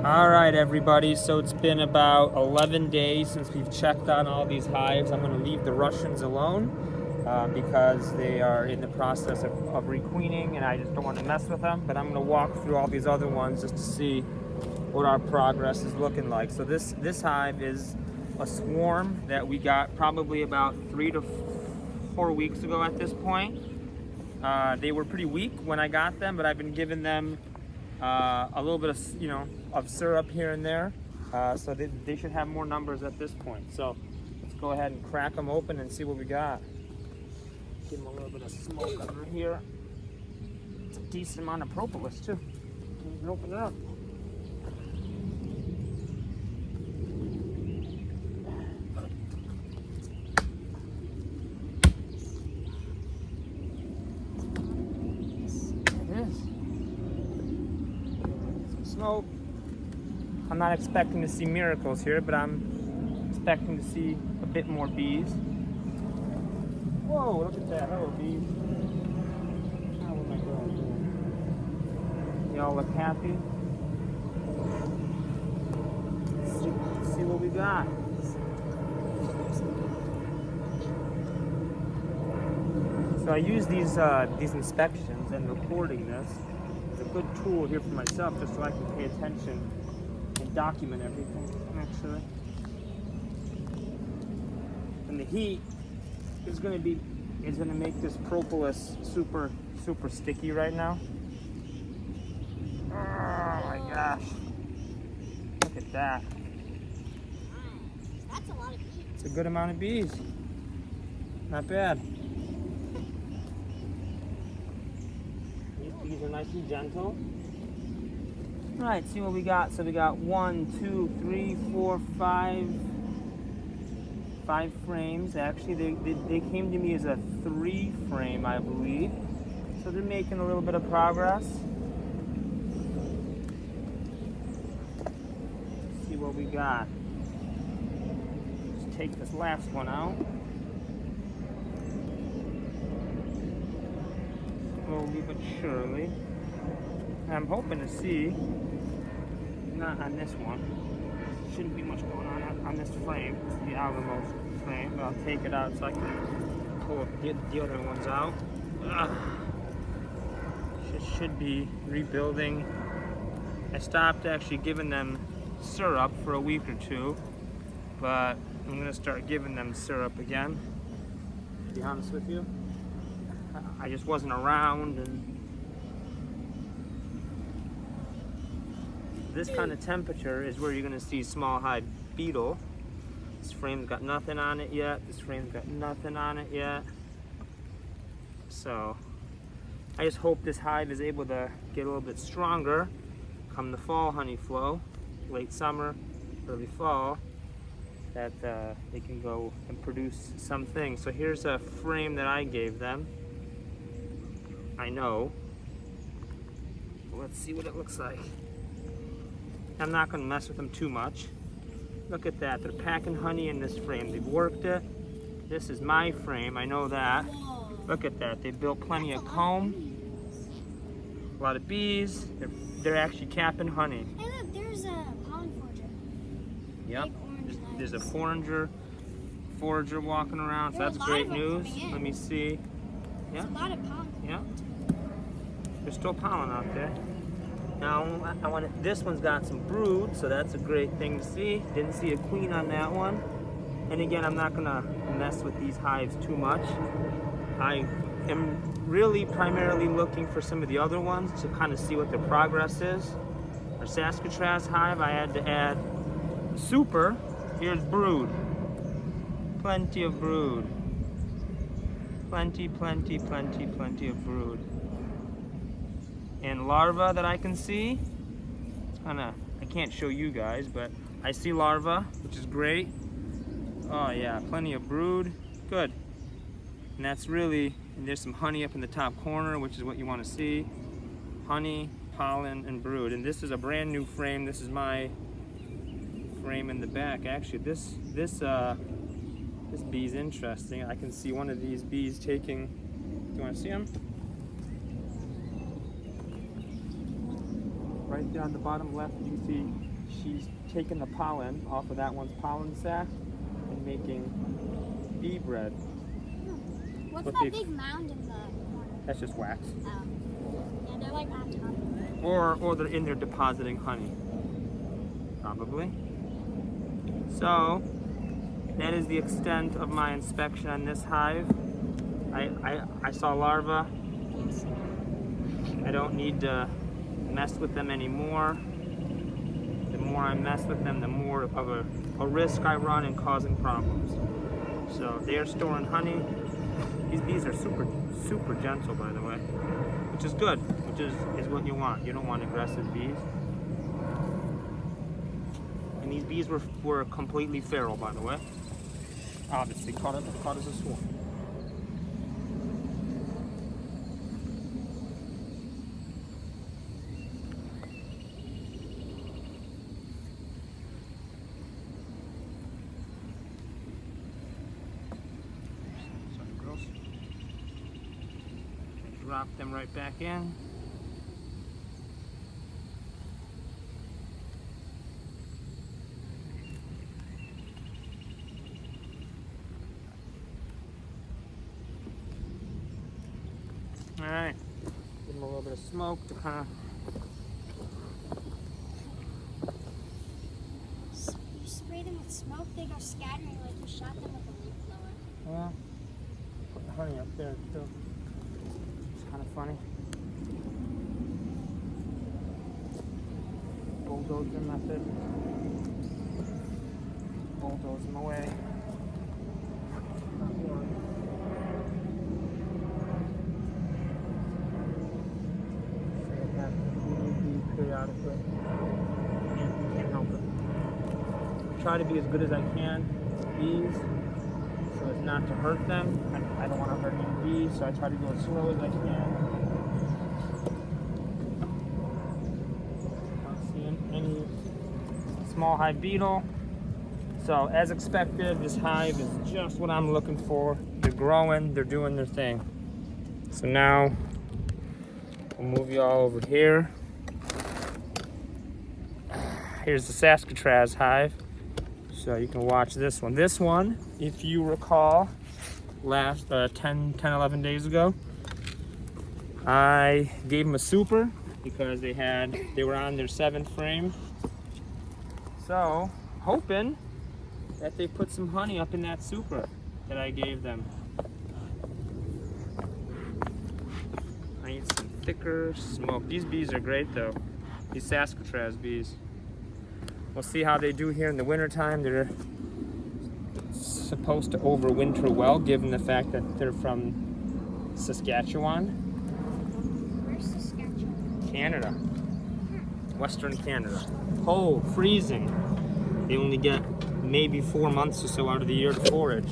All right, everybody, so it's been about 11 days since we've checked on all these hives. I'm going to leave the Russians alone because they are in the process of requeening, and I just don't want to mess with them. But I'm going to walk through all these other ones just to see what our progress is looking like. So this hive is a swarm that we got probably about 3 to 4 weeks ago at this point. They were pretty weak when I got them, but I've been giving them a little bit of syrup here and there, so they should have more numbers at this point. So let's go ahead and crack them open and see what we got. Give them a little bit of smoke under here. It's a decent amount of propolis too. You can open it up. Smoke. I'm not expecting to see miracles here, but I'm expecting to see a bit more bees. Whoa, look at that. Hello, bees. How am I doing? Y'all look happy? Let's see what we got. So I use these inspections and recording this. A good tool here for myself, just so I can pay attention and document everything, actually. And the heat is going to make this propolis super sticky right now. Oh my gosh! Look at that. That's a lot of bees. It's a good amount of bees. Not bad. These are nice and gentle. All right, see what we got. So we got 1, 2, 3, 4, 5 frames. Actually, they came to me as a 3 frame, I believe. So they're making a little bit of progress. Let's see what we got. Just take this last one out. Slowly but surely. I'm hoping to see, not on this one, shouldn't be much going on this frame. It's the outermost frame, but I'll take it out so I can pull the other ones out. Should be rebuilding. I stopped actually giving them syrup for a week or two, but I'm going to start giving them syrup again, to be honest with you. I just wasn't around, and this kind of temperature is where you're going to see small hive beetle. This frame's got nothing on it yet. This frame's got nothing on it yet. So I just hope this hive is able to get a little bit stronger come the fall honey flow, late summer, early fall, that they can go and produce something. So here's a frame that I gave them. I know. Let's see what it looks like. I'm not going to mess with them too much. Look at that. They're packing honey in this frame. They've worked it. This is my frame. I know that. Look at that. They built plenty of comb. A lot of bees. They're actually capping honey. Hey, look, there's a pollen forager. Yep. There's a forager walking around. So that's great news. Let me see. Yeah. There's a lot of pollen. Yeah. There's still pollen out there. Now, this one's got some brood, so that's a great thing to see. Didn't see a queen on that one. And again, I'm not gonna mess with these hives too much. I am really primarily looking for some of the other ones to kind of see what their progress is. Our Saskatraz hive, I had to add super. Here's brood. Plenty of brood. Plenty of brood. And larvae that I can see, it's kinda, I can't show you guys, but I see larvae, which is great. Oh yeah, plenty of brood, good. And that's really, and there's some honey up in the top corner, which is what you wanna see. Honey, pollen, and brood. And this is a brand new frame. This is my frame in the back. Actually, this bee's interesting. I can see one of these bees taking, do you wanna see them? Right there on the bottom left, you can see she's taking the pollen off of that one's pollen sac and making bee bread. What's What that they- big mound in the corner? That's just wax. Oh. Yeah, they're like on top of it. Or they're in there depositing honey. Probably. So that is the extent of my inspection on this hive. I saw larvae. I don't need to mess with them anymore. The more I mess with them, the more of a risk I run in causing problems. So they are storing honey. These bees are super gentle, by the way, which is good, which is what you want. You don't want aggressive bees. And these bees were completely feral, by the way. Obviously, caught as a swarm. Sorry, girls. Drop them right back in. All right, give them a little bit of smoke to kind of. You spray them with smoke, they go scattering like you shot them with a leaf blower. Well, put the honey up there too. It's kind of funny. Bulldozer method. Bulldoze them away. Periodically. Can't help it. Try to be as good as I can with bees so as not to hurt them. I don't want to hurt any bees, so I try to go as slow as I can. Not seeing any small hive beetle. So as expected, this hive is just what I'm looking for. They're growing, they're doing their thing. So now we'll move you all over here. Here's the Saskatraz hive. So you can watch this one. This one, if you recall, last 10, 11 days ago, I gave them a super because they were on their 7th frame. So, hoping that they put some honey up in that super that I gave them. I need some thicker smoke. These bees are great though. These Saskatraz bees. We'll see how they do here in the wintertime. They're supposed to overwinter well, given the fact that they're from Saskatchewan. Where's Saskatchewan? Canada. Western Canada. Cold, freezing. They only get maybe 4 months or so out of the year to forage.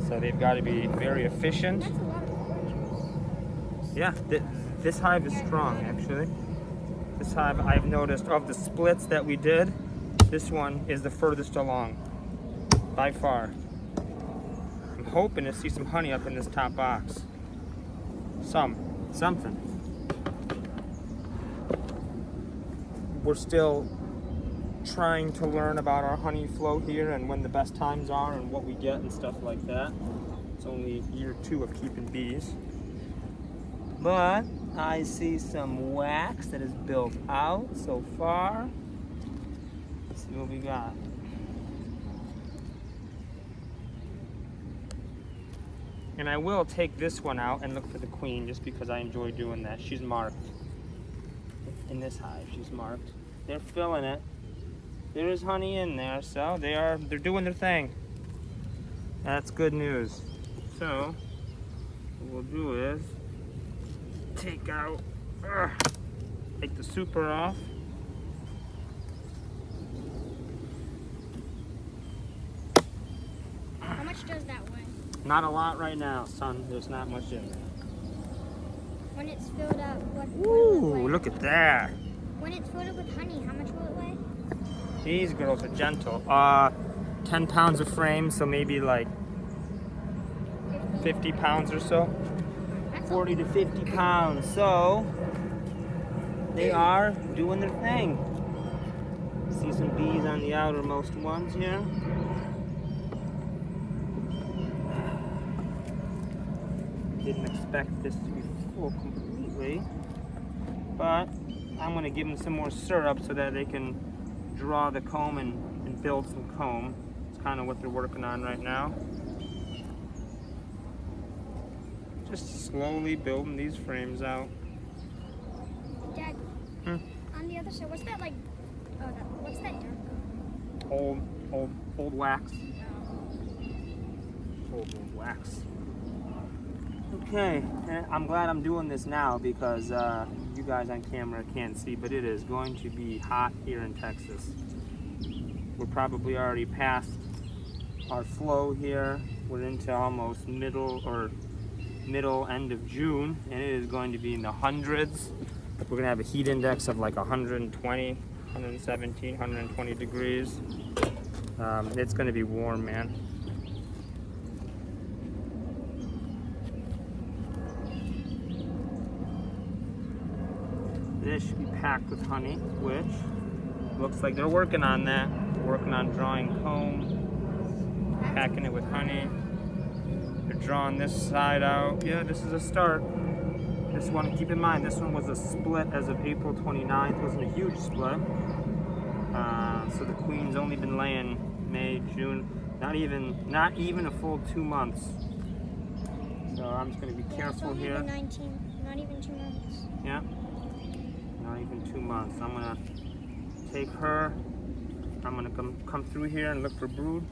So they've got to be very efficient. That's a lot of foragers. Yeah, this hive is strong actually. This hive, I've noticed, of the splits that we did, this one is the furthest along, by far. I'm hoping to see some honey up in this top box. Something. We're still trying to learn about our honey flow here and when the best times are and what we get and stuff like that. It's only year 2 of keeping bees. But I see some wax that is built out so far. Let's see what we got. And I will take this one out and look for the queen just because I enjoy doing that. She's marked. In this hive, she's marked. They're filling it. There is honey in there, so they're doing their thing. That's good news. So what we'll do is take the super off. How much does that weigh? Not a lot right now, son. There's not much in there. When it's filled up, what Ooh, will it weigh? look at that. When it's filled up with honey, how much will it weigh? These girls are gentle. 10 pounds a frame, so maybe like 50 pounds or so. That's 40 to 50 pounds. So they are doing their thing. See some bees on the outermost ones here. Didn't expect this to be full completely, but I'm going to give them some more syrup so that they can draw the comb and build some comb. It's kind of what they're working on right now. Just slowly building these frames out. Dad, on the other side, what's that like? Oh, what's that dark? Old wax. Old wax. Okay, I'm glad I'm doing this now because you guys on camera can't see, but it is going to be hot here in Texas. We're probably already past our flow here. We're into almost middle end of June, and it is going to be in the hundreds. We're gonna have a heat index of like 120, 117, 120 degrees. It's gonna be warm, man. This should be packed with honey, which looks like they're working on that. They're working on drawing comb, packing it with honey. They're drawing this side out. Yeah, this is a start. This one, keep in mind, this one was a split as of April 29th. It wasn't a huge split. So the queen's only been laying May, June, not even a full 2 months. So I'm just gonna be careful here. Not even 2 months. Yeah. Not even 2 months. I'm gonna take her. I'm gonna come through here and look for brood.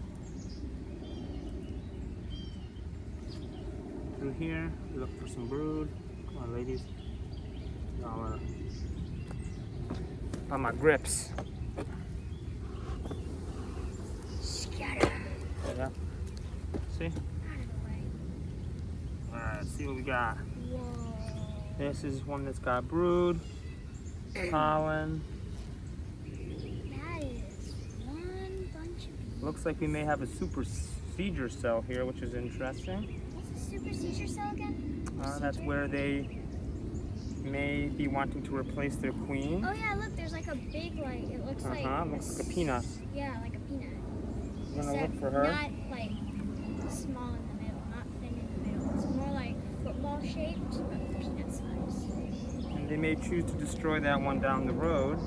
Through here, look for some brood. Come on, ladies. Y'all are on my grips. Scatter. Yeah. See? All right. See what we got. Whoa. This is one that's got brood. Pollen. That is one bunch of bees. Looks like we may have a super seizure cell here, which is interesting. What's a super seizure cell again? That's where they may be wanting to replace their queen. Oh yeah, look, there's like a big like, it looks like. Looks like a peanut. Yeah, like a peanut. You wanna Except look for her? Not like small in the middle, not thin in the middle. It's more like football shaped, but peanut size. And they may choose to destroy that one down the road.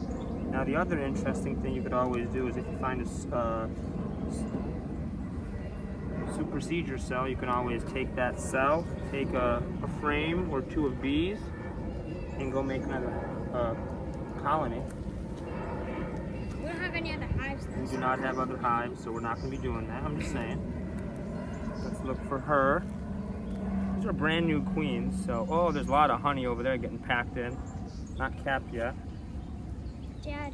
Now the other interesting thing you could always do is if you find a super seizure cell, you can always take that cell, take a frame or two of bees, and go make another colony. We don't have any other hives though. We do not have other hives, so we're not going to be doing that. I'm just saying. Let's look for her. These are brand new queens, so oh, there's a lot of honey over there getting packed in. Not capped yet. Dad,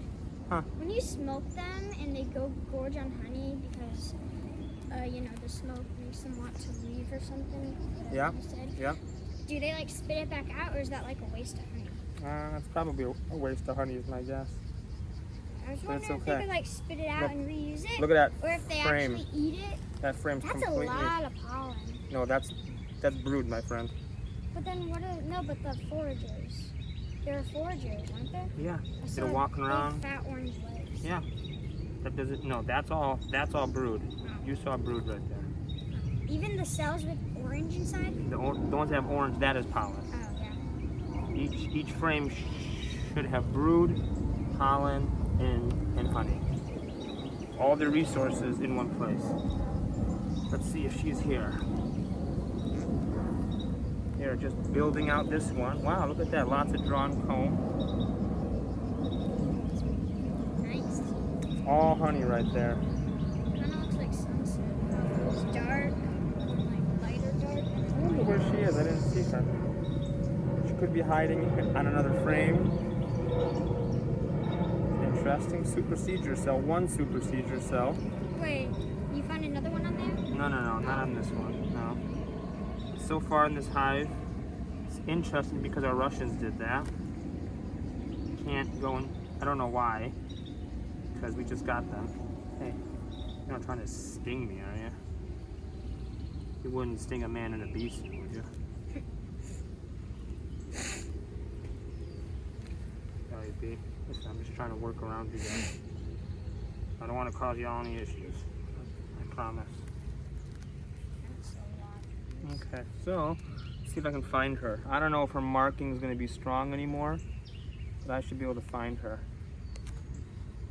when you smoke them and they go gorge on honey because you know, the smoke makes them want to leave or something. Yeah. You said. Yeah. Do they like spit it back out, or is that like a waste of honey? That's probably a waste of honey, is my guess. I was That's wondering if okay. they could like spit it out Look- and reuse it. Look at that Or if they frame. actually eat it. That frame's That's completely. a lot of pollen. No, that's brood, my friend. But then what are, no, but the foragers. There are foragers, aren't there? Yeah. I saw They're walking big, around. fat orange legs. Yeah. That doesn't. No, that's all brood. You saw brood right there. Even the cells with orange inside? The ones that have orange, that is pollen. Oh, yeah. Each frame should have brood, pollen, and honey. All the resources in one place. Let's see if she's here. Here, just building out this one. Wow, look at that. Lots of drawn comb. Nice. All honey right there. Kind of looks like sunset. It's dark, like lighter dark. I wonder where she is. I didn't see her. She could be hiding on another frame. Interesting. Super seizure cell. One super seizure cell. Wait, you found another one on there? No, not on this one. No. So far in this hive, it's interesting because our Russians did that. Can't go in. I don't know why. Because we just got them. Hey, you're not trying to sting me, are you? You wouldn't sting a man in a bee suit, would you? Sorry, bee. Listen, I'm just trying to work around you guys. I don't want to cause y'all any issues. I promise. That's a lot. Okay, so let's see if I can find her. I don't know if her marking is going to be strong anymore, but I should be able to find her.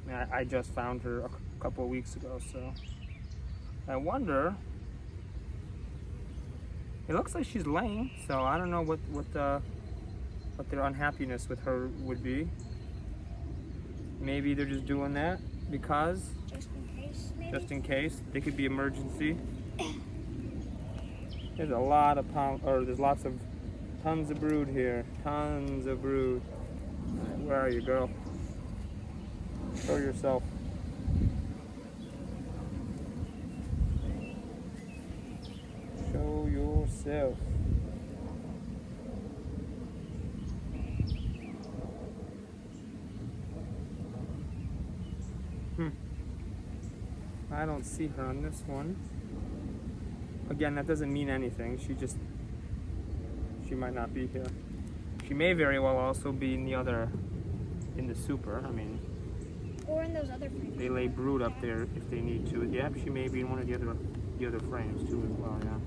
I mean, I just found her a couple of weeks ago, so I wonder. It looks like she's laying, so I don't know what their unhappiness with her would be. Maybe they're just doing that because Just in case, maybe? just in case they could be emergency. There's a lot of there's tons of brood here, tons of brood. All right, where are you, girl? Show yourself. Show yourself. I don't see her on this one. Again, that doesn't mean anything. She might not be here. She may very well also be in the super. I mean, Or in those other frames. they lay brood up there if they need to. Yep, she may be in one of the other frames too as well. Yeah.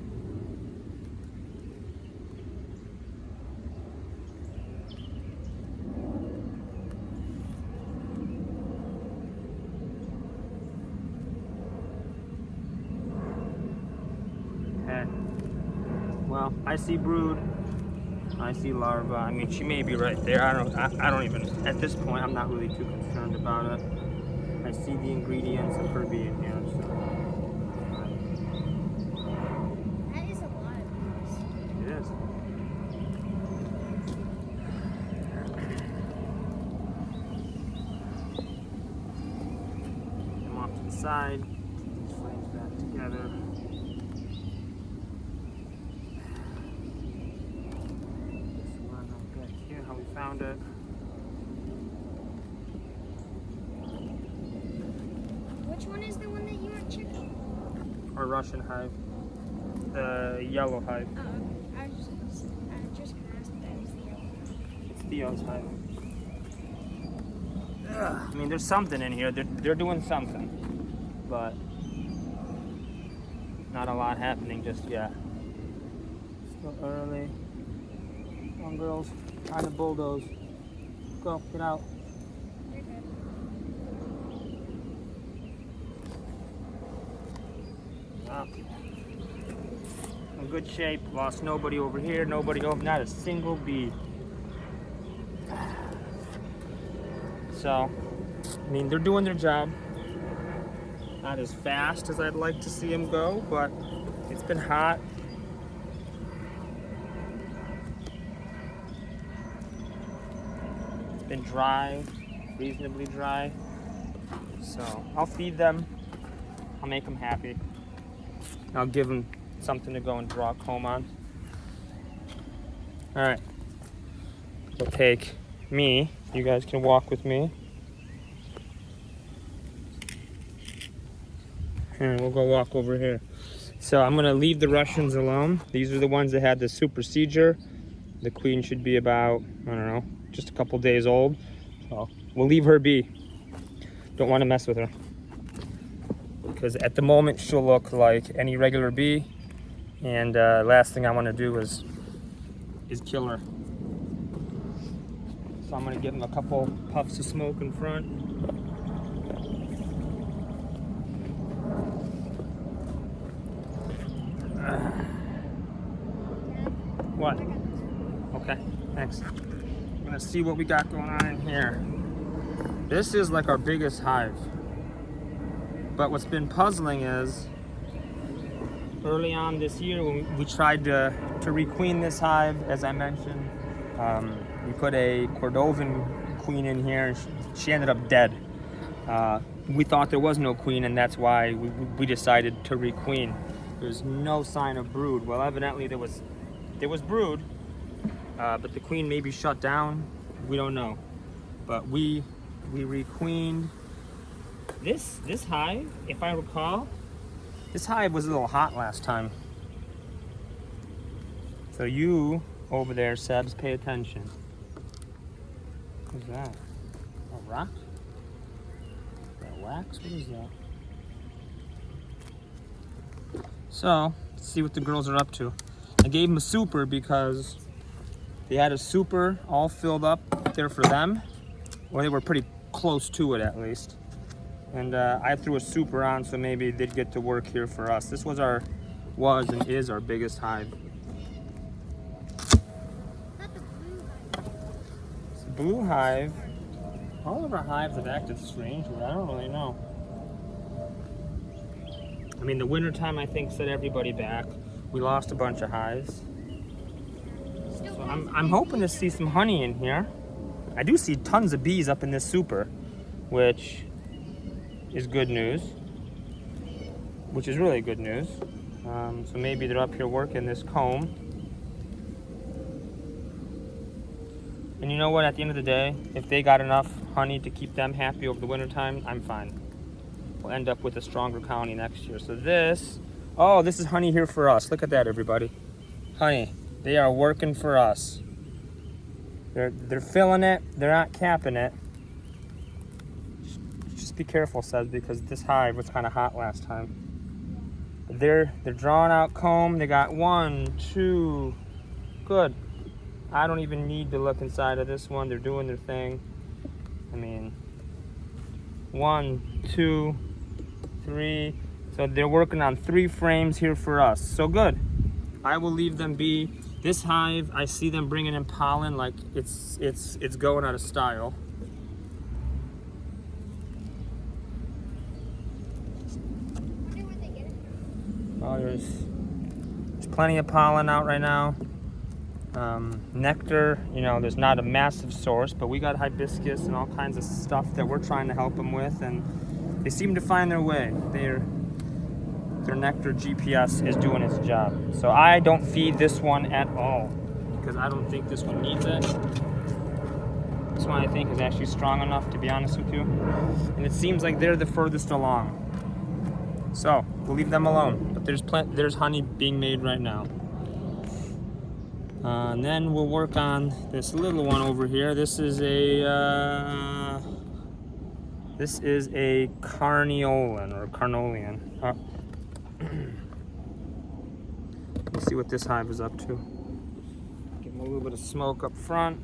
Well, I see brood. I see larva. I mean, she may be right there. I don't even. At this point, I'm not really too concerned about it. I see the ingredients of her being here. So. That is a lot of bees. It is. Them off to the side. These frames back together. How we found it. Which one is the one that you were checking? Or Russian hive. The yellow hive. Oh, I just gonna ask if that is the yellow. It's Theo's hive. Ugh, I mean, there's something in here. They're doing something. But not a lot happening just yet. Still early. Come on, girls. Trying to bulldoze. Go, get out. You're good. Wow. In good shape. Lost nobody over here. Nobody over. Not a single bee. So, I mean, they're doing their job. Not as fast as I'd like to see them go, but it's been hot. Been dry, reasonably dry. So I'll feed them. I'll make them happy. I'll give them something to go and draw a comb on. All right. We'll take me. You guys can walk with me. And we'll go walk over here. So I'm gonna leave the Russians alone. These are the ones that had the super procedure. The queen should be about, I don't know, just a couple days old. So we'll leave her be. Don't want to mess with her. Because at the moment she'll look like any regular bee. And last thing I want to do is kill her. So I'm going to give them a couple puffs of smoke in front. What? Okay, thanks. I'm gonna see what we got going on in here. This is like our biggest hive. But what's been puzzling is, early on this year when we tried to requeen this hive, as I mentioned, we put a Cordovan queen in here and she ended up dead. We thought there was no queen and that's why we decided to requeen. There's no sign of brood. Well, evidently there was brood, but the queen may be shut down. We don't know. But we requeened this hive. If I recall, this hive was a little hot last time. So you over there, Sebs, pay attention. What's that? A rock? Is that wax? What is that? So, let's see what the girls are up to. I gave them a super because they had a super all filled up there for them. Well, they were pretty close to it at least. And I threw a super on so maybe they'd get to work here for us. This was and is our biggest hive. Not the blue hive. It's a blue hive. All of our hives have acted strangely. I don't really know. I mean, the winter time I think set everybody back. We lost a bunch of hives. So I'm hoping to see some honey in here. I do see tons of bees up in this super, which is good news. Which is really good news. So maybe they're up here working this comb. And you know what? At the end of the day, if they got enough honey to keep them happy over the winter time, I'm fine. We'll end up with a stronger colony next year. So this is honey here for us. Look at that, everybody. Honey, they are working for us. They're filling it. They're not capping it. Just be careful, Sez, because this hive was kind of hot last time. They're drawing out comb. They got 1, 2, good. I don't even need to look inside of this one. They're doing their thing. I mean, 1, 2, 3. So they're working on 3 frames here for us. So good. I will leave them be. This hive, I see them bringing in pollen like it's going out of style. Oh, there's plenty of pollen out right now. Nectar, you know, there's not a massive source, but we got hibiscus and all kinds of stuff that we're trying to help them with, and they seem to find their way. Their nectar GPS is doing its job. So I don't feed this one at all because I don't think this one needs it. This one I think is actually strong enough, to be honest with you. And it seems like they're the furthest along. So we'll leave them alone. But there's honey being made right now. And then we'll work on this little one over here. This is a carniolan or carnolian. Let's see what this hive is up to. Give them a little bit of smoke up front.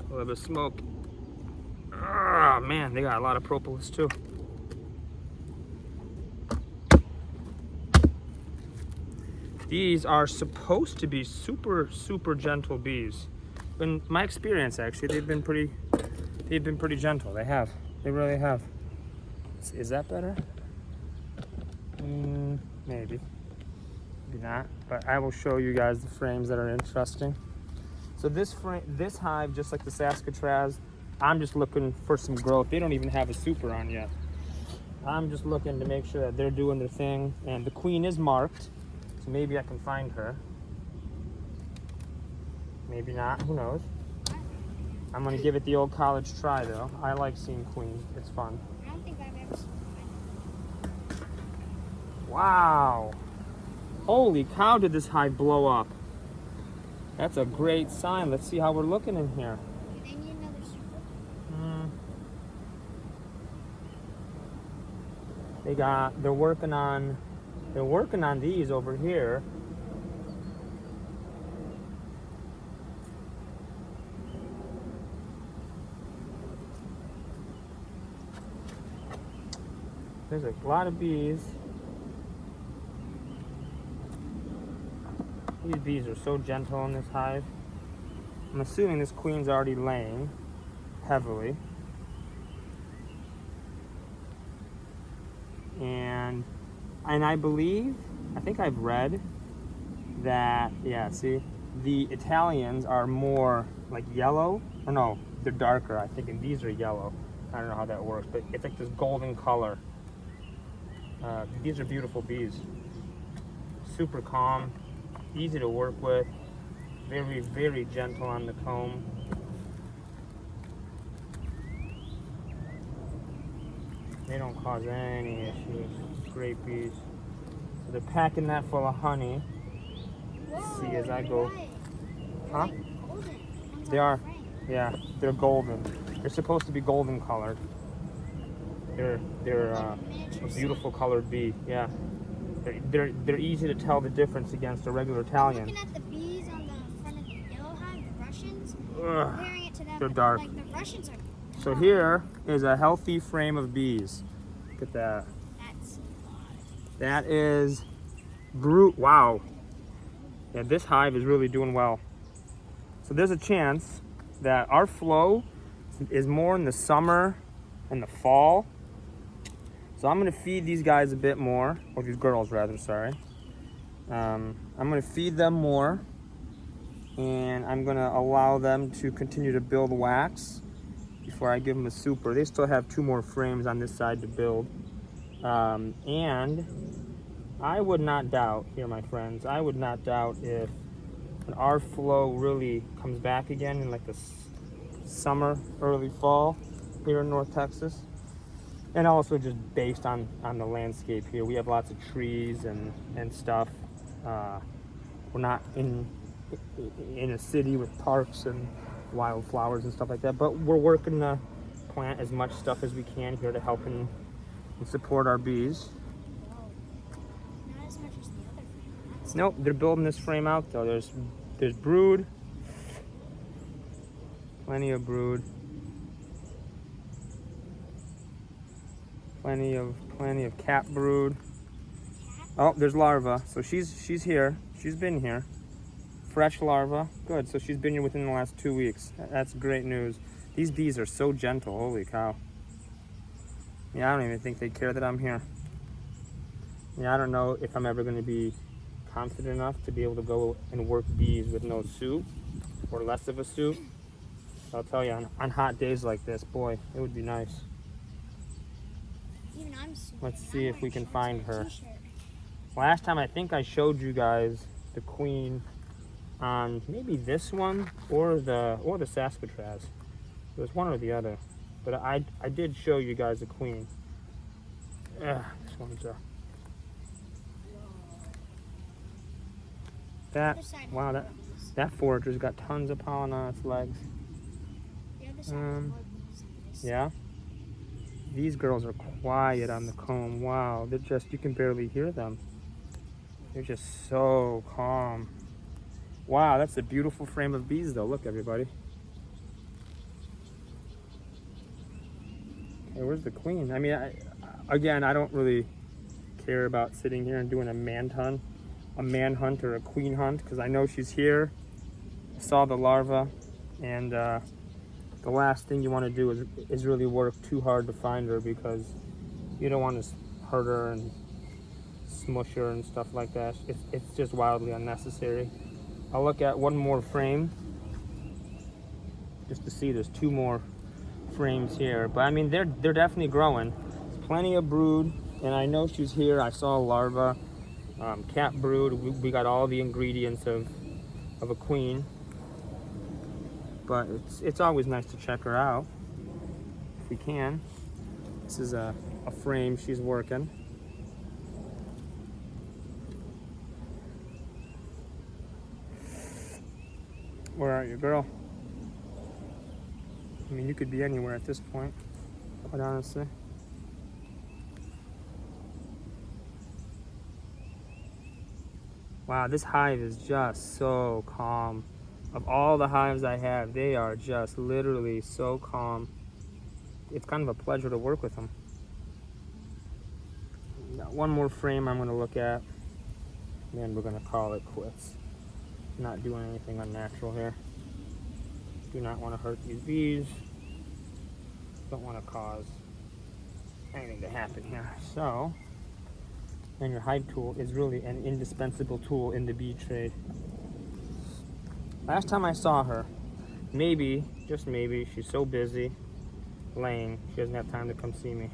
A little bit of smoke. Ah, man, they got a lot of propolis too. These are supposed to be super, super gentle bees. In my experience, actually, they've been pretty gentle. They have. They really have. Is that better? Maybe. Maybe not. But I will show you guys the frames that are interesting. So this hive, just like the Saskatraz, I'm just looking for some growth. They don't even have a super on yet. I'm just looking to make sure that they're doing their thing. And the queen is marked, so maybe I can find her. Maybe not, who knows? I'm gonna give it the old college try though. I like seeing queen, it's fun. I don't think I've ever seen one. Wow. Holy cow, did this hive blow up. That's a great sign. Let's see how we're looking in here. Do they need another super? They're working on these over here. There's a lot of bees. These bees are so gentle in this hive. I'm assuming this queen's already laying heavily. And I think I've read that, yeah, see, the Italians are more like yellow, or no, they're darker, I think, and these are yellow. I don't know how that works, but it's like this golden color. These are beautiful bees. Super calm, easy to work with, very, very gentle on the comb. They don't cause any issues. Great bees. So they're packing that full of honey. Whoa, See as I go. right. Huh? Golden. They are. Yeah. They're golden. They're supposed to be golden colored. They're a beautiful colored bee. Yeah. They're easy to tell the difference against a regular Italian. Looking at the bees on the front of the yellow hive, the Russians, Ugh, comparing it to them, they're dark. like the Russians are. So here is a healthy frame of bees. Look at that. That's That is brute. Wow. Yeah, this hive is really doing well. So there's a chance that our flow is more in the summer and the fall. So I'm gonna feed these guys a bit more, or these girls rather, sorry. I'm gonna feed them more, and I'm gonna allow them to continue to build wax before I give them a super. They still have 2 more frames on this side to build. And I would not doubt, here my friends, I would not doubt if when our flow really comes back again in like the summer, early fall here in North Texas. And also just based on the landscape here. We have lots of trees and stuff. We're not in a city with parks and wildflowers and stuff like that, but we're working to plant as much stuff as we can here to help and support our bees. not as much as the other frame. Nope, they're building this frame out though. There's brood, plenty of brood, plenty of cap brood. Oh, there's larva. So she's here. She's been here. Fresh larva. Good. So she's been here within the last 2 weeks. That's great news. These bees are so gentle. Holy cow. Yeah, I don't even think they care that I'm here. Yeah, I don't know if I'm ever going to be confident enough to be able to go and work bees with no suit or less of a suit. I'll tell you, on hot days like this, boy, it would be nice. Even I'm sweating. Let's see I'm if we wearing can shorts find and a her. t-shirt. Last time I think I showed you guys the queen on maybe this one or the Saskatraz. It was one or the other. But I did show you guys the queen. This one's that Other side wow, has more bees. that forager's got tons of pollen on its legs. The other side has more bees than this. Yeah. These girls are quiet on the comb. Wow, they're just, you can barely hear them. They're just so calm. Wow, that's a beautiful frame of bees though. Look, everybody. Hey, where's the queen? I mean, again, I don't really care about sitting here and doing a manhunt or a queen hunt, because I know she's here. I saw the larva, and the last thing you want to do is really work too hard to find her, because you don't want to hurt her and smush her and stuff like that. It's just wildly unnecessary. I'll look at one more frame just to see. There's 2 more frames here, but I mean they're definitely growing. There's plenty of brood, and I know she's here. I saw a larva, cat brood. We got all the ingredients of a queen, but it's always nice to check her out if we can. This is a frame she's working. Where are you, girl? I mean, you could be anywhere at this point, quite honestly. Wow, this hive is just so calm. Of all the hives I have, they are just literally so calm. It's kind of a pleasure to work with them. Got one more frame I'm gonna look at, and then we're gonna call it quits. Not doing anything unnatural here. Do not want to hurt these bees. Don't want to cause anything to happen here. So, and your hive tool is really an indispensable tool in the bee trade. Last time I saw her, maybe, just maybe, she's so busy laying, she doesn't have time to come see me.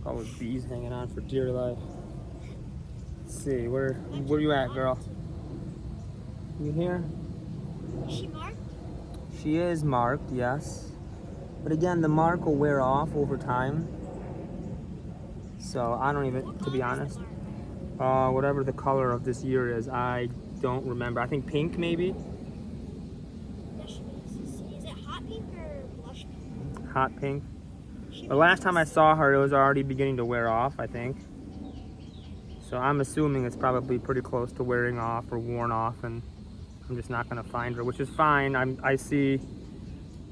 All those bees hanging on for dear life. Let's see, where you at, girl? You here? Is she marked? She is marked, yes. But again, the mark will wear off over time. So I don't even, to be honest, whatever the color of this year is, I don't remember. I think pink maybe. hot pink or blush pink? Hot pink. The last time I saw her, it was already beginning to wear off, I think. So I'm assuming it's probably pretty close to wearing off or worn off, and I'm just not gonna find her, which is fine. I see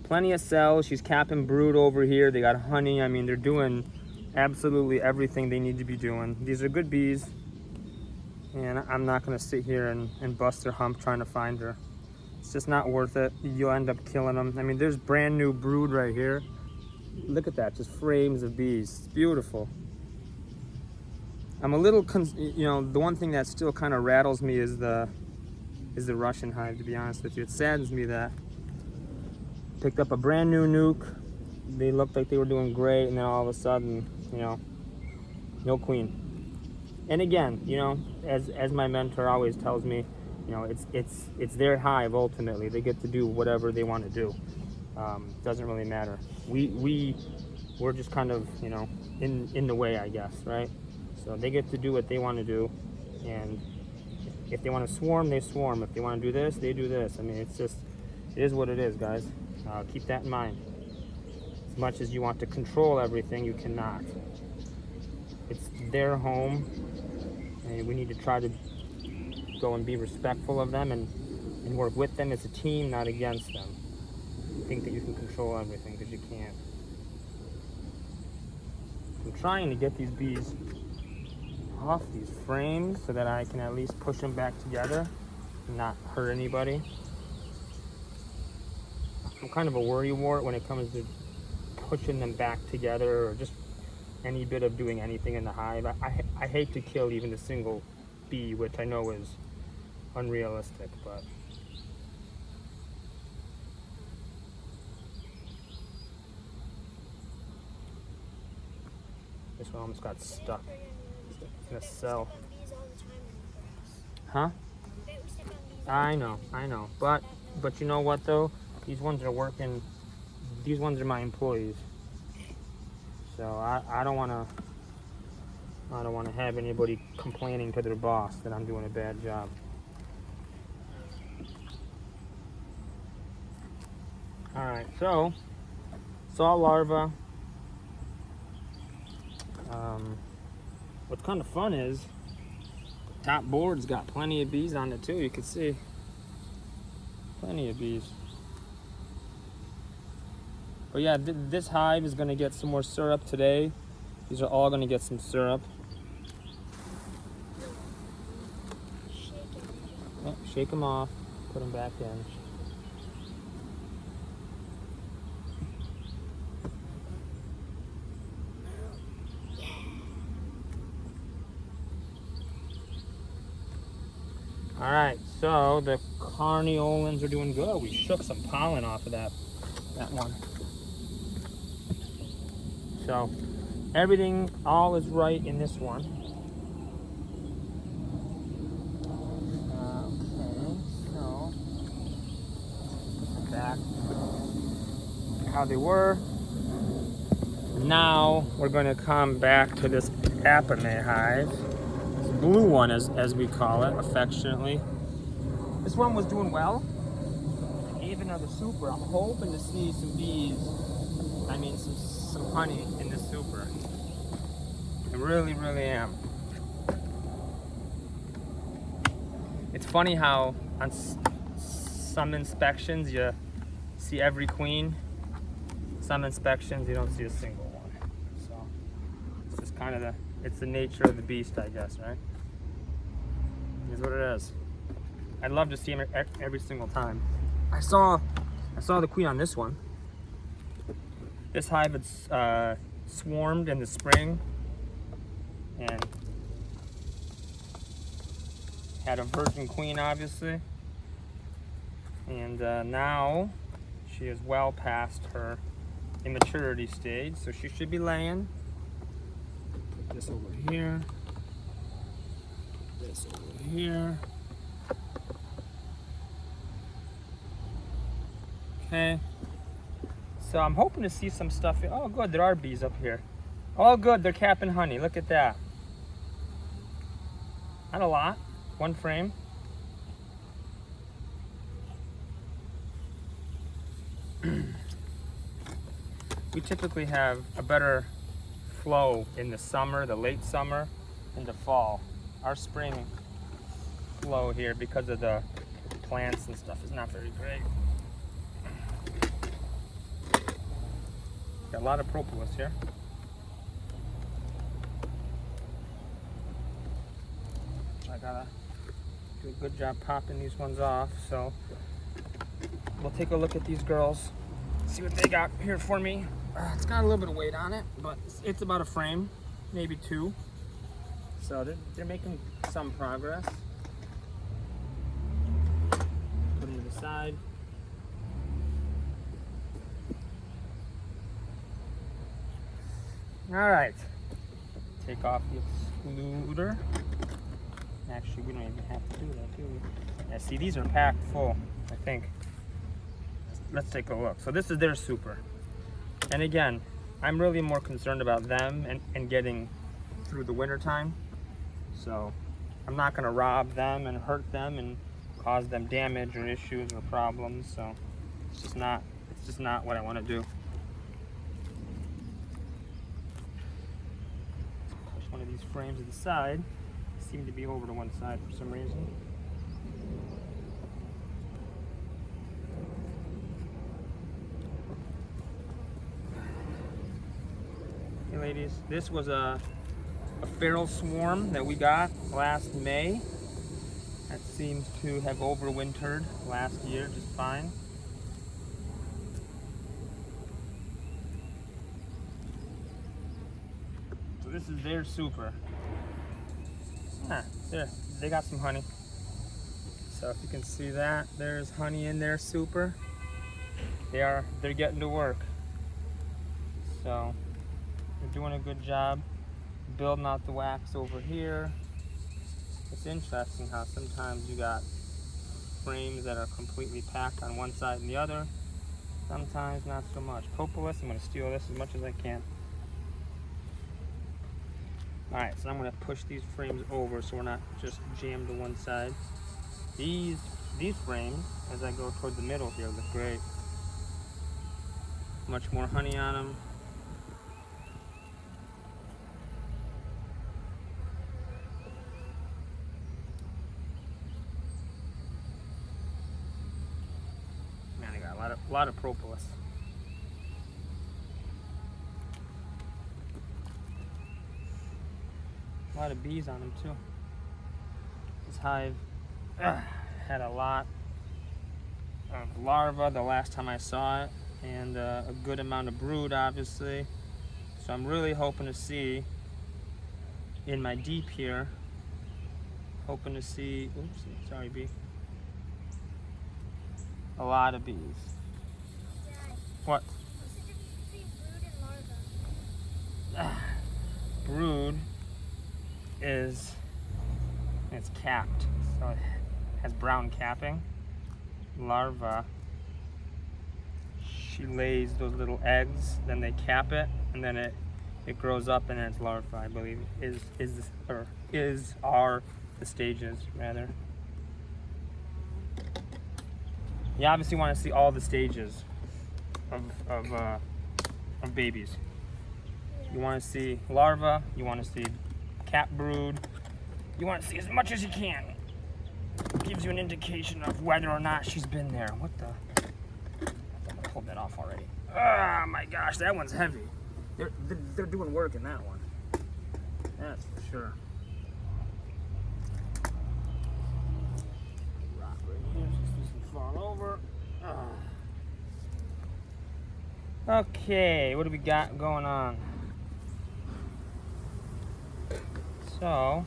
plenty of cells. She's capping brood over here. They got honey. I mean, they're doing absolutely everything they need to be doing. These are good bees, and I'm not gonna sit here and bust their hump trying to find her. It's just not worth it. You'll end up killing them. I mean, there's brand new brood right here. Look at that, just frames of bees. It's beautiful. I'm a little, you know, the one thing that still kind of rattles me is the Russian hive, to be honest with you. It saddens me that picked up a brand new nuke. They looked like they were doing great, and then all of a sudden, you know, no queen. And again, you know, as my mentor always tells me, you know, it's their hive ultimately. They get to do whatever they want to do. Doesn't really matter. We're just kind of, you know, in the way, I guess, right? So they get to do what they want to do, and if they want to swarm, they swarm. If they want to do this, they do this. I mean, it's just, it is what it is, guys. Keep that in mind. As much as you want to control everything, you cannot. It's their home, and we need to try to go and be respectful of them and work with them as a team, not against them. You think that you can control everything, because you can't. I'm trying to get these bees off these frames so that I can at least push them back together and not hurt anybody. I'm kind of a worrywart when it comes to pushing them back together, or just any bit of doing anything in the hive. I hate to kill even a single bee, which I know is unrealistic, but this one almost got stuck in a cell. Huh? I know, but you know what though? These ones are working. These ones are my employees, so I don't want to have anybody complaining to their boss that I'm doing a bad job. All right, so saw larva. What's kind of fun is top board's got plenty of bees on it too. You can see plenty of bees. But yeah, this hive is going to get some more syrup today. These are all going to get some syrup. Yeah, shake them off, put them back in. All right, so the carniolans are doing good. We shook some pollen off of that one. So everything, all is right in this one. Okay, so put them back how they were. Now we're going to come back to this Apame hive. This blue one, as we call it affectionately. This one was doing well. I gave another super. I'm hoping to see some bees. I mean, some honey in this super. I really, really am. It's funny how on some inspections you see every queen. Some inspections you don't see a single one. So it's just kind of it's the nature of the beast, I guess, right? It is what it is. I'd love to see them every single time. I saw the queen on this one. This hive had swarmed in the spring and had a virgin queen, obviously. And now she is well past her immaturity stage, so she should be laying. Put this over here. This over here. Okay. So I'm hoping to see some stuff here. Oh, good, there are bees up here. Oh, good, they're capping honey. Look at that. Not a lot. One frame. we typically have a better flow in the summer, the late summer, into fall. Our spring flow here, because of the plants and stuff, is not very great. Got a lot of propolis here. I gotta do a good job popping these ones off, so we'll take a look at these girls, see what they got here for me. It's got a little bit of weight on it, but it's about a frame, maybe two. So they're making some progress. Put them to the side. All right, take off the excluder. Actually, we don't even have to do that, do we? Yeah, see, these are packed full, I think. Let's take a look. So this is their super. And again, I'm really more concerned about them and getting through the winter time. So I'm not gonna rob them and hurt them and cause them damage or issues or problems. So it's just not what I wanna do. Push one of these frames to the side. Seem to be over to one side for some reason. Hey ladies, this was a feral swarm that we got last May. That seems to have overwintered last year just fine. So this is their super. There, they got some honey. So if you can see that, there's honey in their super. They're getting to work. So they're doing a good job building out the wax over here. It's interesting how sometimes you got frames that are completely packed on one side and the other. Sometimes not so much. Propolis, I'm gonna steal this as much as I can. All right, so I'm gonna push these frames over so we're not just jammed to one side. These frames, as I go toward the middle here, look great. Much more honey on them. Man, I got a lot of propolis. A lot of bees on them too. This hive had a lot of larvae the last time I saw it, and a good amount of brood, obviously. So I'm really hoping to see in my deep here, oops, sorry bee, a lot of bees. Dad, What? what's the difference between brood and larva? Brood it's capped, so it has brown capping. Larva, she lays those little eggs, then they cap it, and then it grows up, and then it's larva, I believe, are the stages, rather. You obviously want to see all the stages of babies. You want to see larva, you want to see cap brood, you want to see as much as you can. It gives you an indication of whether or not she's been there. What the? I pulled that off already. Oh my gosh, that one's heavy. They're doing work in that one. That's for sure. Rock right here, so this doesn't fall over. Okay, what do we got going on? So,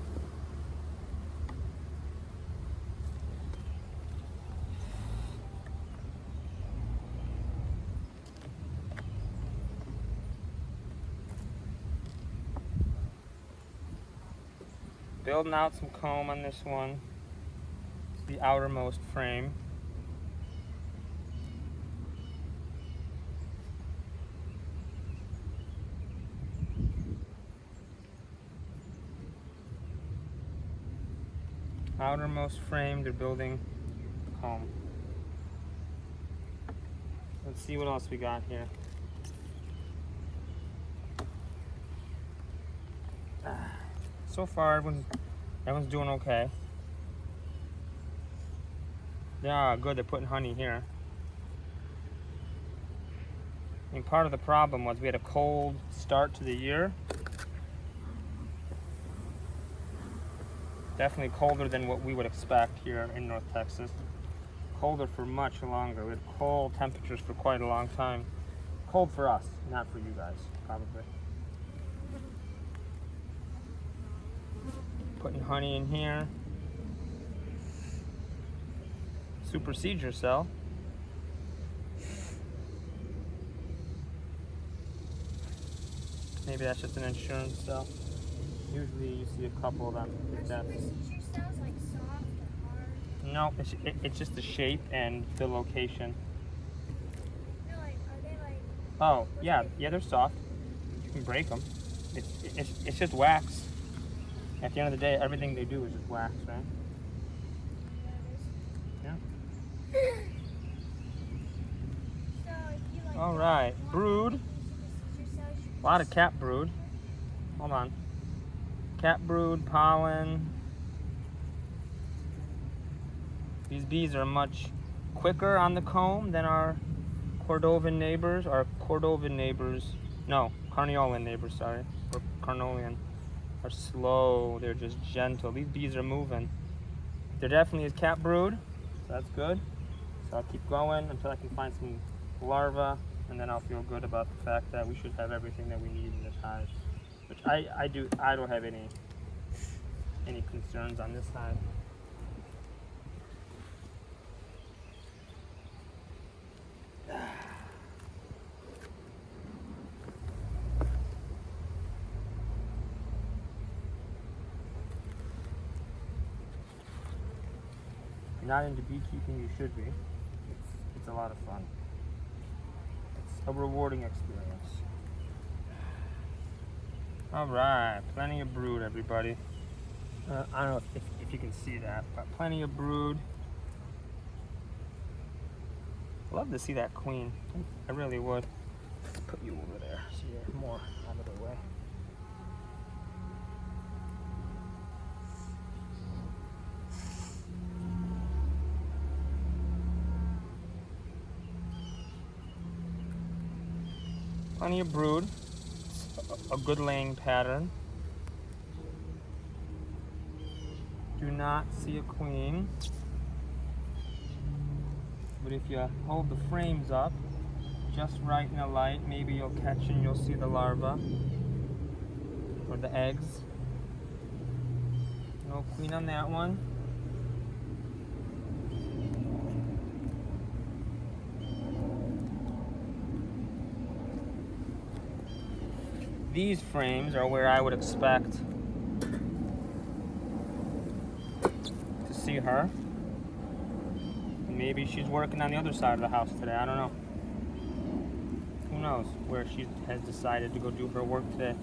building out some comb on this one. It's the outermost frame. Outermost frame, they're building comb. Let's see what else we got here. so far everyone's doing okay. Yeah, good, they're putting honey here. I mean, part of the problem was we had a cold start to the year. Definitely colder than what we would expect here in North Texas. Colder for much longer. We had cold temperatures for quite a long time. Cold for us, not for you guys, probably. Putting honey in here. Supersede your cell. Maybe that's just an insurance cell. Usually you see a couple of them. Are supersedure cells like soft or hard? No, it's just the shape and the location. No, like, are they like? Oh, yeah, they're soft. You can break them. It's just wax. At the end of the day, everything they do is just wax, right? Yeah. So if you like. All right, brood. Supersedure cells, you A lot of cat brood. Hold on. Cat brood, pollen. These bees are much quicker on the comb than our Cordovan neighbors. No, Carniolan neighbors, sorry. Or Carnolian. Are slow, they're just gentle. These bees are moving. There definitely is cat brood, so that's good. So I'll keep going until I can find some larvae, and then I'll feel good about the fact that we should have everything that we need in this hive. Which I don't have any concerns on this hive. If you're not into beekeeping, you should be. It's a lot of fun. It's a rewarding experience. All right, plenty of brood, everybody. I don't know if you can see that, but plenty of brood. Love to see that queen. I really would. Let's put you over there so you're more out of the way. Plenty of brood. A good laying pattern. Do not see a queen. But if you hold the frames up just right in the light, maybe you'll catch and you'll see the larva or the eggs. No queen on that one. These frames are where I would expect to see her. Maybe she's working on the other side of the house today. I don't know. Who knows where she has decided to go do her work today.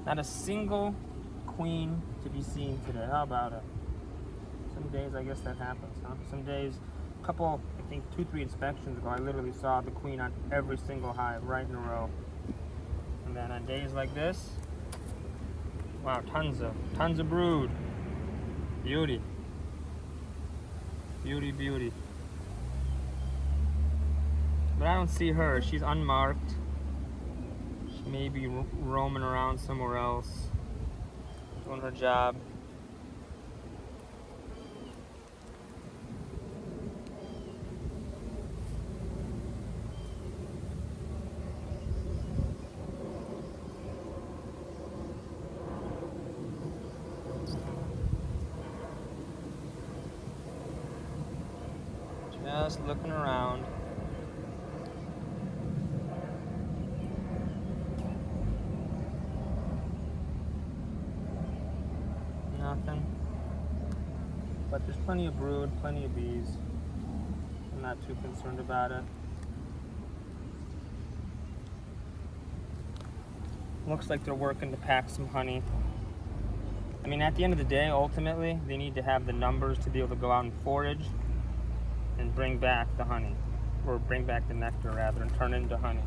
Not a single queen to be seen today. How about it? Some days I guess that happens, huh? Some days, a couple, I think 2-3 inspections ago, I literally saw the queen on every single hive right in a row. And then on days like this, wow, tons of brood. Beauty. Beauty, beauty. But I don't see her. She's unmarked. She may be roaming around somewhere else, doing her job. Just looking around. Nothing. But there's plenty of brood, plenty of bees. I'm not too concerned about it. Looks like they're working to pack some honey. I mean, at the end of the day, ultimately, they need to have the numbers to be able to go out and forage and bring back the honey, or bring back the nectar rather, and turn into honey.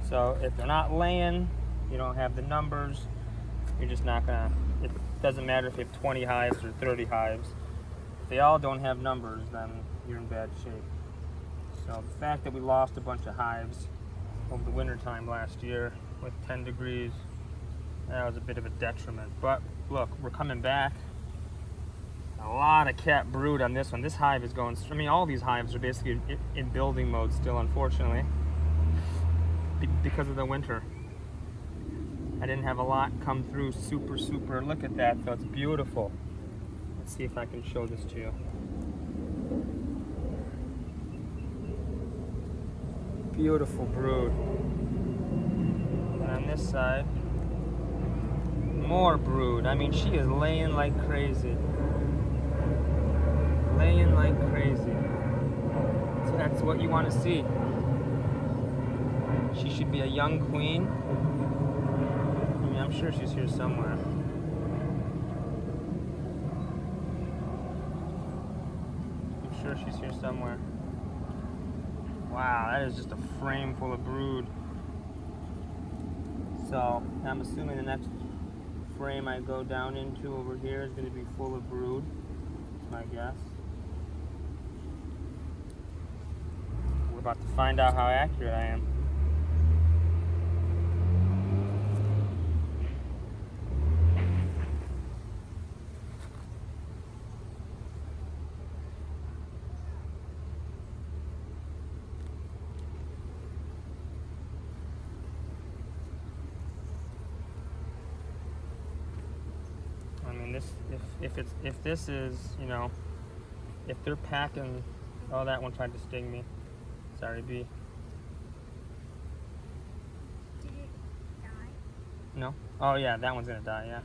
So if they're not laying, you don't have the numbers, you're just not gonna, it doesn't matter if you have 20 hives or 30 hives. If they all don't have numbers, then you're in bad shape. So the fact that we lost a bunch of hives over the winter time last year with 10 degrees, that was a bit of a detriment. But look, we're coming back. A lot of cat brood on this one. This hive is going, I mean, all these hives are basically in building mode still, unfortunately, because of the winter. I didn't have a lot come through super. Look at that though, it's beautiful. Let's see if I can show this to you. Beautiful brood. And on this side, more brood. I mean, she is laying like crazy. Laying like crazy. So that's what you want to see. She should be a young queen. I mean, I'm sure she's here somewhere. I'm sure she's here somewhere. Wow, that is just a frame full of brood. So I'm assuming the next frame I go down into over here is going to be full of brood. That's my guess. We're about to find out how accurate I am. I mean, this, if this is, you know, if they're packing, oh, that one tried to sting me. Sorry, bee. Did it die? No? Oh yeah, that one's gonna die, yeah.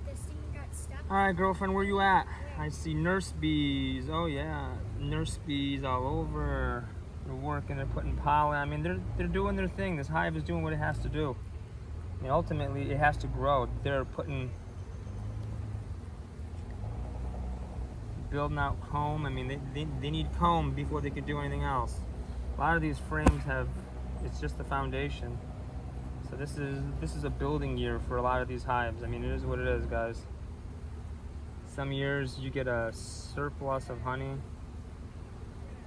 This thing got stuck? Alright, girlfriend, where you at? I see nurse bees. Oh yeah, nurse bees all over. They're working, they're putting pollen. I mean, they're doing their thing. This hive is doing what it has to do. I mean, ultimately, it has to grow. They're building out comb. I mean, they need comb before they can do anything else. A lot of these frames have, it's just the foundation. So this is a building year for a lot of these hives. I mean, it is what it is, guys. Some years you get a surplus of honey.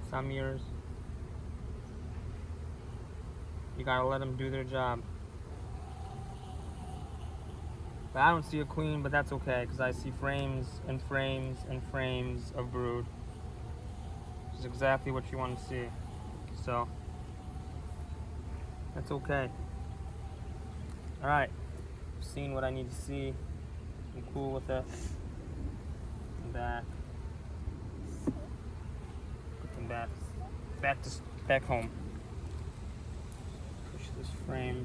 Some years you gotta let them do their job. But I don't see a queen, but that's okay, because I see frames and frames and frames of brood. Which is exactly what you want to see. So, that's okay. Alright, seen what I need to see. I'm cool with it. I'm back. Put them back home. Push this frame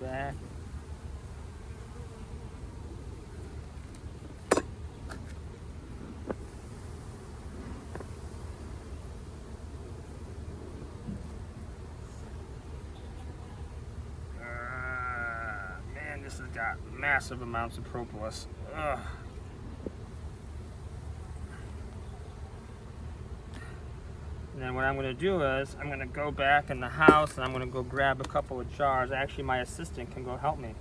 back. This has got massive amounts of propolis. Ugh. And then what I'm going to do is I'm going to go back in the house and I'm going to go grab a couple of jars. Actually, my assistant can go help me.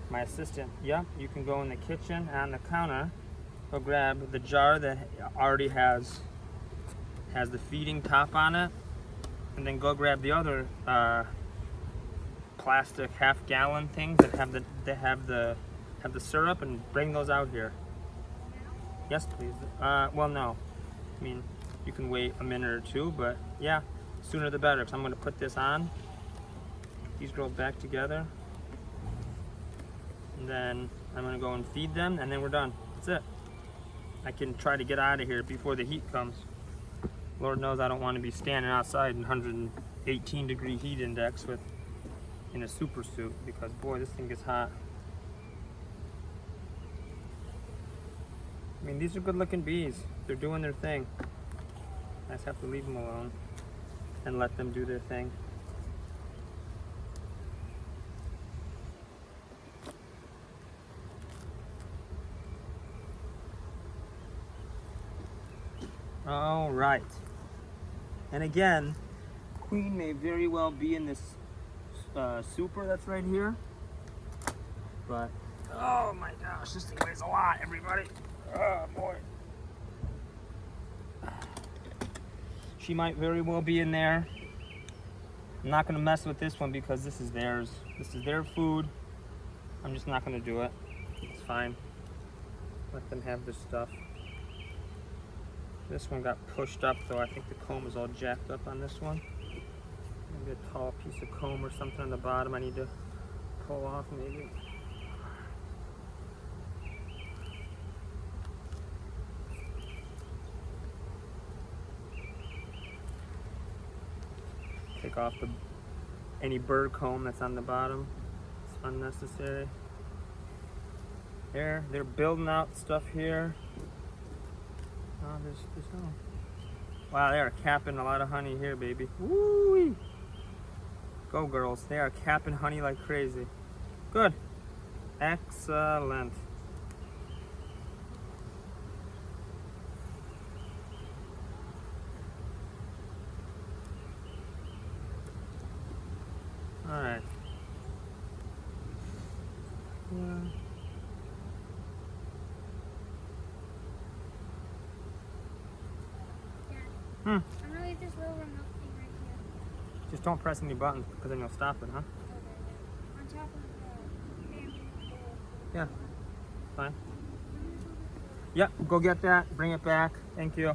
My assistant, yeah, you can go in the kitchen on the counter, go grab the jar that already has the feeding top on it, and then go grab the other plastic half-gallon things that have the syrup, and bring those out here. Yes, please. Well, no. I mean, you can wait a minute or two, but yeah, sooner the better. Because I'm going to put this on. These girls back together, and then I'm going to go and feed them, and then we're done. That's it. I can try to get out of here before the heat comes. Lord knows I don't want to be standing outside in 118 degree heat index in a super suit, because boy, this thing gets hot. I mean, these are good looking bees. They're doing their thing. I just have to leave them alone and let them do their thing. All right. And again, queen may very well be in this super that's right here. But, oh my gosh, this thing weighs a lot, everybody. Oh boy. She might very well be in there. I'm not gonna mess with this one because this is theirs. This is their food. I'm just not gonna do it. It's fine. Let them have this stuff. This one got pushed up though. I think the comb is all jacked up on this one. Maybe a tall piece of comb or something on the bottom I need to pull off maybe. Take off any bird comb that's on the bottom. It's unnecessary. There, they're building out stuff here. Oh, there's no. Wow, they are capping a lot of honey here, baby. Woo-wee. Go girls, they are capping honey like crazy. Good. Excellent. All right. Yeah. I'm gonna leave this little remote thing right here. Just don't press any buttons because then you'll stop it, huh? On top of the bamboo pole. Yeah. Fine. Yep, go get that. Bring it back. Thank you.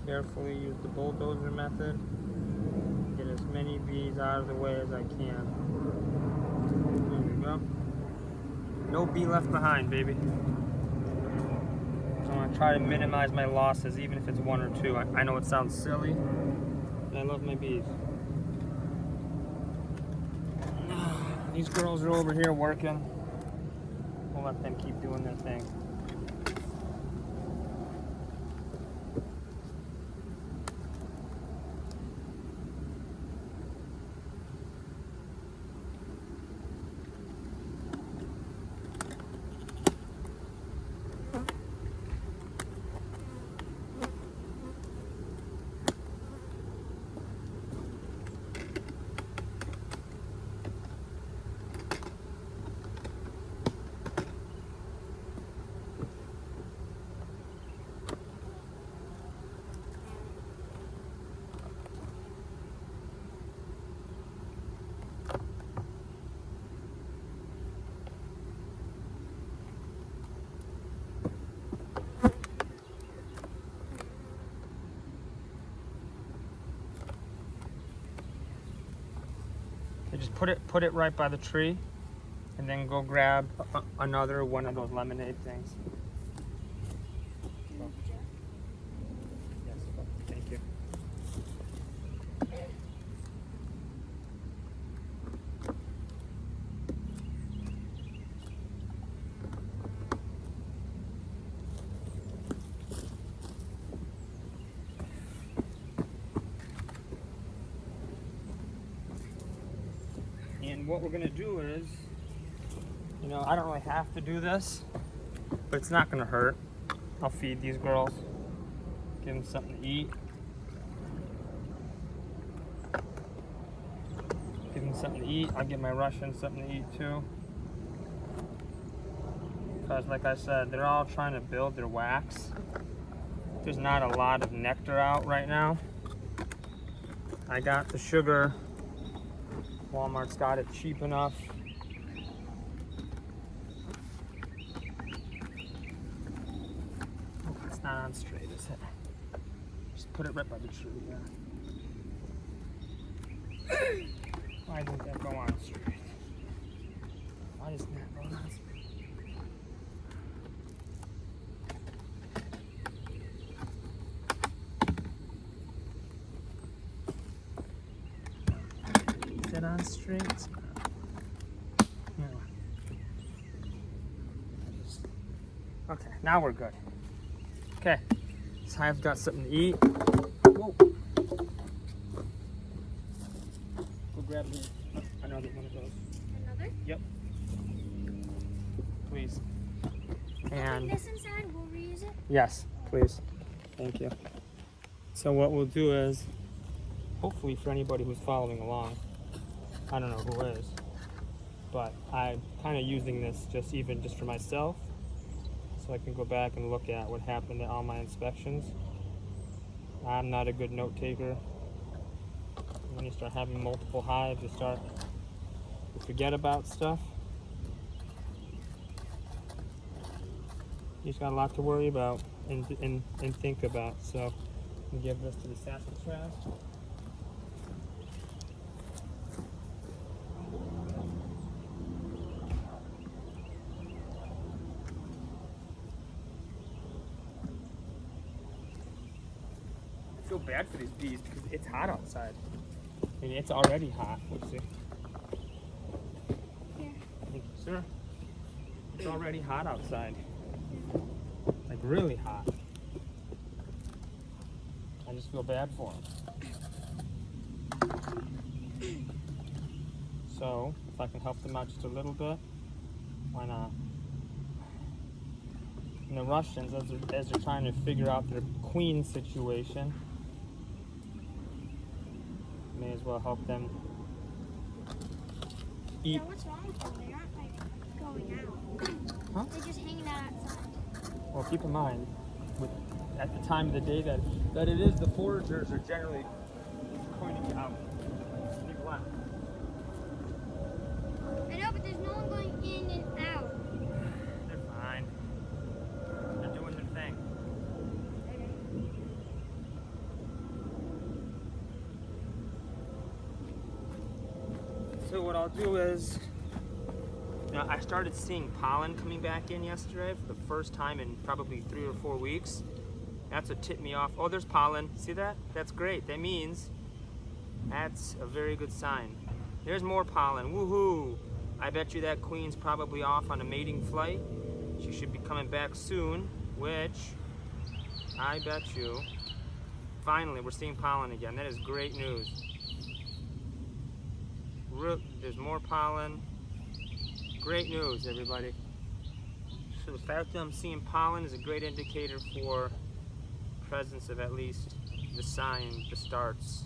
Carefully use the bulldozer method. Get as many bees out of the way as I can. There we go. No bee left behind, baby. So I'm gonna try to minimize my losses, even if it's one or two. I know it sounds silly, but I love my bees. These girls are over here working. We'll let them keep doing their thing. You just put it right by the tree, and then go grab another one of those lemonade things. Yes, thank you. And what we're gonna do is, you know, I don't really have to do this, but it's not gonna hurt. I'll feed these girls, give them something to eat. Give them something to eat. I'll give my Russians something to eat too. Because like I said, they're all trying to build their wax. There's not a lot of nectar out right now. I got the sugar. Walmart's got it cheap enough. Oh, it's not on straight, is it? Just put it right by the tree, yeah. Why didn't that go on straight? Why isn't that going on straight? On straight. No. Okay, now we're good. Okay, this hive's got something to eat. Whoa. grab me another one of those. Another? Yep. Please. And And this inside, we'll reuse it? yes, please. Thank you. So what we'll do is, hopefully for anybody who's following along, I don't know who is, but I'm kind of using this just for myself, so I can go back and look at what happened at all my inspections. I'm not a good note taker. When you start having multiple hives, you forget about stuff. You just got a lot to worry about and think about. So I'll give this to the Saskatchewan. I feel bad for these bees because it's hot outside. I mean, it's already hot. Let's see. Here. Thank you, sir. It's already hot outside. Like really hot. I just feel bad for them. So, if I can help them out just a little bit, why not? And the Russians, as they're trying to figure out their queen situation, may as well help them eat. Yeah, what's wrong with them? They're not like going out. Huh? They're just hanging out outside. Well, keep in mind, at the time of the day that it is, the foragers are generally going to be out. People out. I know, but there's no one going in and out. They're fine. They're doing their thing. So what I'll do is, now I started seeing pollen coming back in yesterday for the first time in probably 3 or 4 weeks. That's what tipped me off. Oh, there's pollen. See that? That's great. That means that's a very good sign. There's more pollen. Woohoo! I bet you that queen's probably off on a mating flight. She should be coming back soon, which I bet you, finally, we're seeing pollen again. That is great news. There's more pollen. Great news, everybody. So the fact that I'm seeing pollen is a great indicator for presence of at least the sign, the starts,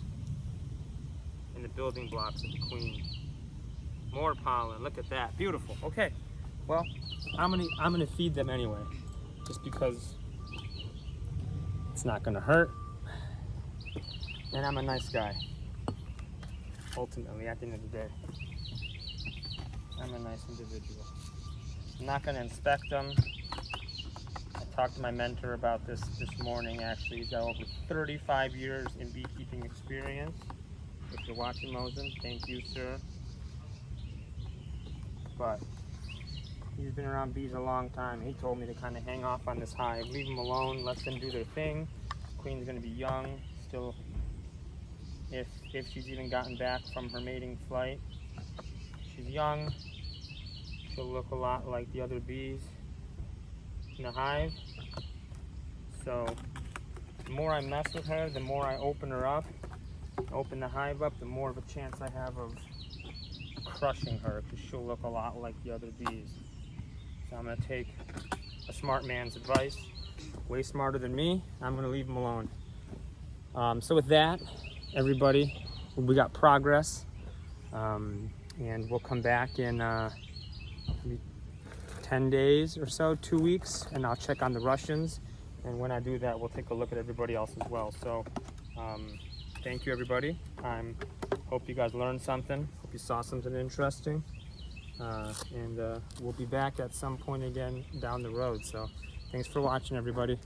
and the building blocks of the queen. More pollen. Look at that. Beautiful. Okay. Well, I'm gonna feed them anyway, just because it's not gonna hurt, and I'm a nice guy. Ultimately, at the end of the day, I'm a nice individual. I'm not gonna inspect them. I talked to my mentor about this morning. Actually, he's got over 35 years in beekeeping experience. If you're watching, Mosen, thank you, sir. But he's been around bees a long time. He told me to kind of hang off on this hive, leave them alone, let them do their thing. Queen's gonna be young, still, if she's even gotten back from her mating flight. She's young. She'll look a lot like the other bees in the hive. So the more I mess with her, the more I open her up, open the hive up, the more of a chance I have of crushing her, because she'll look a lot like the other bees. So I'm going to take a smart man's advice, way smarter than me. I'm going to leave him alone. So with that, everybody, we got progress, and we'll come back in maybe 10 days or so, 2 weeks, and I'll check on the Russians. And when I do that, we'll take a look at everybody else as well. So thank you, everybody. Hope you guys learned something. Hope you saw something interesting. And we'll be back at some point again down the road. So thanks for watching, everybody.